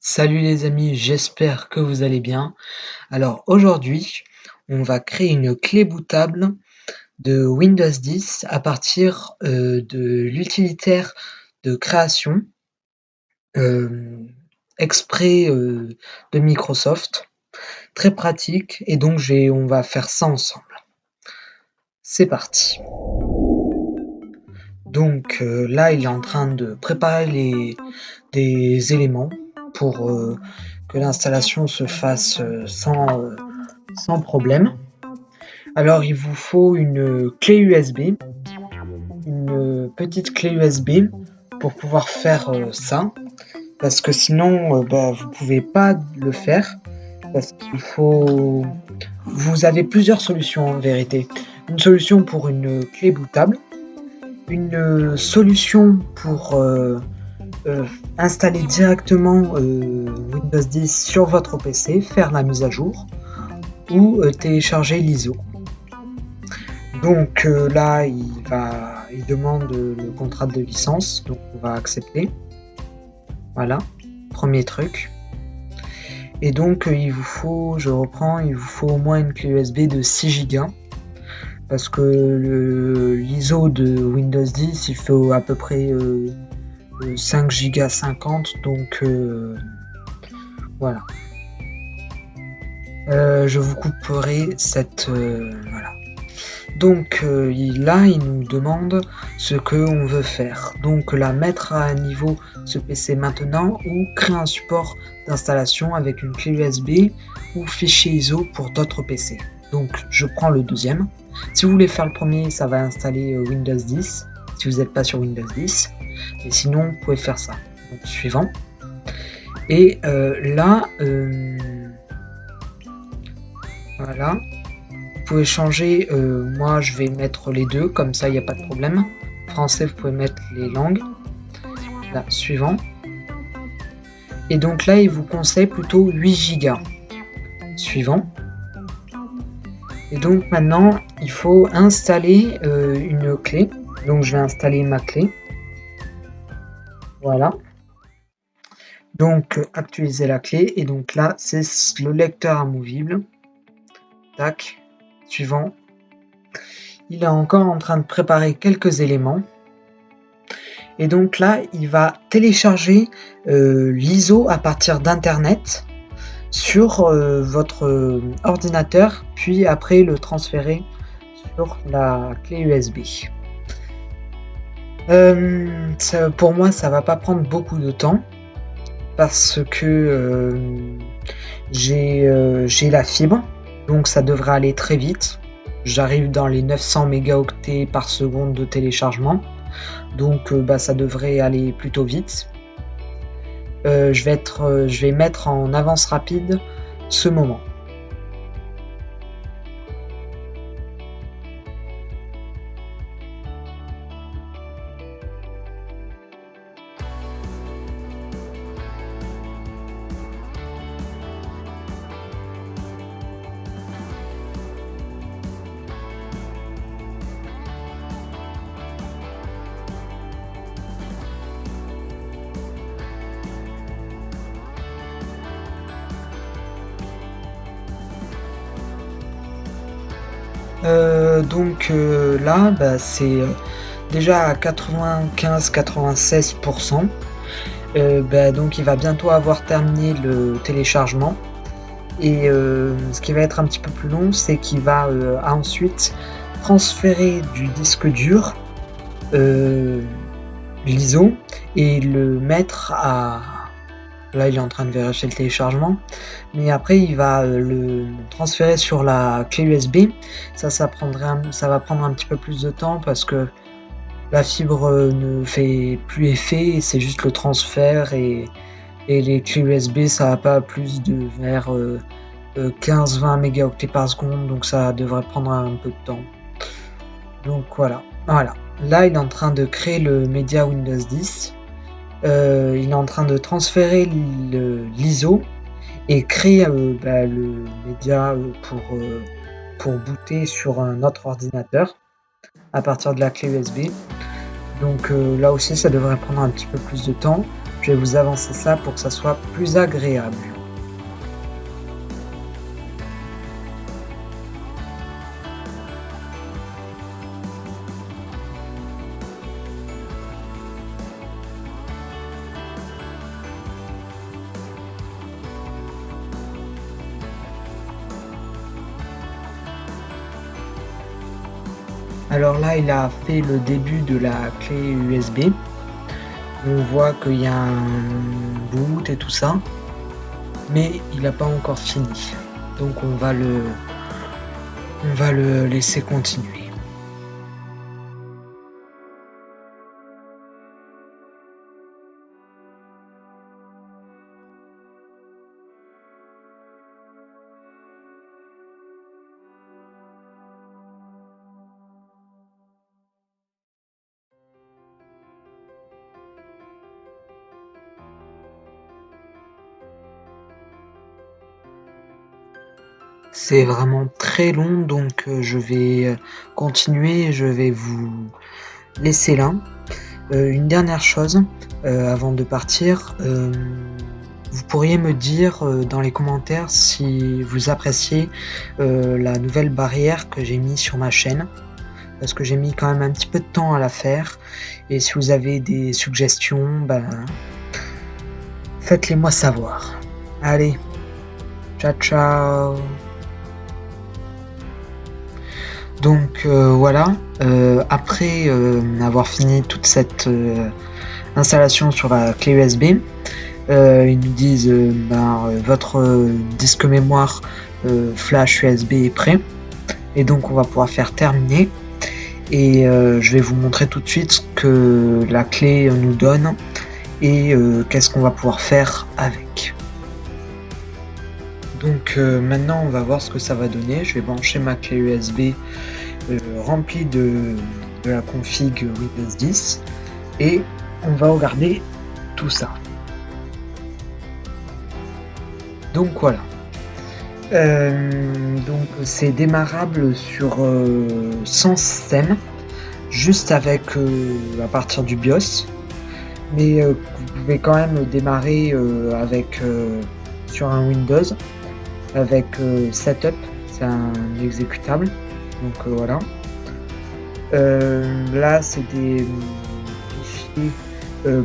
Salut les amis, j'espère que vous allez bien. Alors aujourd'hui, on va créer une clé bootable de Windows 10 à partir de l'utilitaire de création euh, exprès de Microsoft. Très pratique et donc on va faire ça ensemble. C'est parti. Donc là, il est en train de préparer des éléments pour que l'installation se fasse sans problème. Alors il vous faut une clé USB, une petite clé USB pour pouvoir faire ça, parce que sinon vous pouvez pas le faire, parce qu'il faut... Vous avez plusieurs solutions en vérité. Une solution pour une clé bootable, une solution pour installer directement Windows 10 sur votre PC, faire la mise à jour, ou télécharger l'ISO. Donc là, il demande le contrat de licence, donc on va accepter. Voilà, premier truc. Et donc il vous faut, je reprends, il vous faut au moins une clé USB de 6 Go. Parce que l'ISO de Windows 10, il faut à peu près 5 Go 50, donc voilà. Je vous couperai cette... voilà. Donc là, il nous demande ce qu'on veut faire. Donc là, mettre à niveau ce PC maintenant ou créer un support d'installation avec une clé USB ou fichier ISO pour d'autres PC. Donc je prends le deuxième. Si vous voulez faire le premier, ça va installer Windows 10, si vous n'êtes pas sur Windows 10. Et sinon, vous pouvez faire ça. Donc suivant. Et là, voilà. Vous pouvez changer, moi je vais mettre les deux, comme ça il n'y a pas de problème. Français, vous pouvez mettre les langues. Là, suivant. Et donc là, il vous conseille plutôt 8 Go. Suivant. Et donc maintenant, il faut installer une clé. Donc je vais installer ma clé. Voilà. Donc actualiser la clé. Et donc là, c'est le lecteur amovible. Tac. Suivant. Il est encore en train de préparer quelques éléments. Et donc là, il va télécharger l'ISO à partir d'internet sur votre ordinateur, puis après le transférer sur la clé USB. Pour moi, ça va pas prendre beaucoup de temps parce que j'ai la fibre, donc ça devrait aller très vite. J'arrive dans les 900 mégaoctets par seconde de téléchargement, donc ça devrait aller plutôt vite. Je vais mettre en avance rapide ce moment. Donc là, c'est déjà à 95-96%. Donc il va bientôt avoir terminé le téléchargement. Et ce qui va être un petit peu plus long, c'est qu'il va ensuite transférer du disque dur l'ISO et le mettre à... Là, il est en train de vérifier le téléchargement. Mais après, il va le transférer sur la clé USB. Ça va prendre un petit peu plus de temps parce que la fibre ne fait plus effet. C'est juste le transfert et les clés USB, ça va pas plus de vers 15-20 mégaoctets par seconde. Donc ça devrait prendre un peu de temps. Donc voilà. Là, il est en train de créer le média Windows 10. Il est en train de transférer l'ISO et créer le média pour booter sur un autre ordinateur à partir de la clé USB. Donc là aussi, ça devrait prendre un petit peu plus de temps. Je vais vous avancer ça pour que ça soit plus agréable. Alors là, il a fait le début de la clé USB. On voit qu'il y a un boot et tout ça, mais il n'a pas encore fini. Donc on va le laisser continuer. C'est vraiment très long, donc je vais continuer, je vais vous laisser là. Une dernière chose, avant de partir, vous pourriez me dire dans les commentaires si vous appréciez la nouvelle barrière que j'ai mis sur ma chaîne, parce que j'ai mis quand même un petit peu de temps à la faire, et si vous avez des suggestions, faites-les moi savoir. Allez, ciao ciao. Donc voilà, après avoir fini toute cette installation sur la clé USB, ils nous disent votre disque mémoire flash USB est prêt, et donc on va pouvoir faire terminer, et je vais vous montrer tout de suite ce que la clé nous donne et qu'est-ce qu'on va pouvoir faire avec. Donc maintenant on va voir ce que ça va donner. Je vais brancher ma clé USB remplie de la config Windows 10 et on va regarder tout ça. Donc voilà. Donc c'est démarrable sur sans système, juste avec à partir du BIOS, mais vous pouvez quand même démarrer avec sur un Windows avec Setup, c'est un exécutable. Donc voilà. Là c'est des fichiers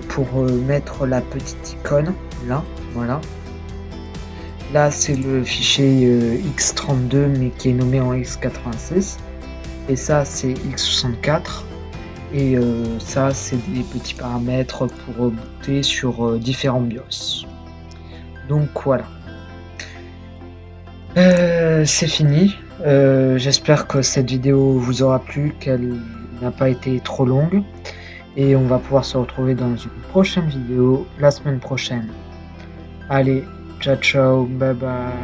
pour mettre la petite icône là, voilà. Là c'est le fichier x32 mais qui est nommé en x86, et ça c'est x64, et ça c'est des petits paramètres pour booter sur différents BIOS. Donc voilà. C'est fini. J'espère que cette vidéo vous aura plu, qu'elle n'a pas été trop longue, et on va pouvoir se retrouver dans une prochaine vidéo la semaine prochaine. Allez, ciao ciao, bye bye.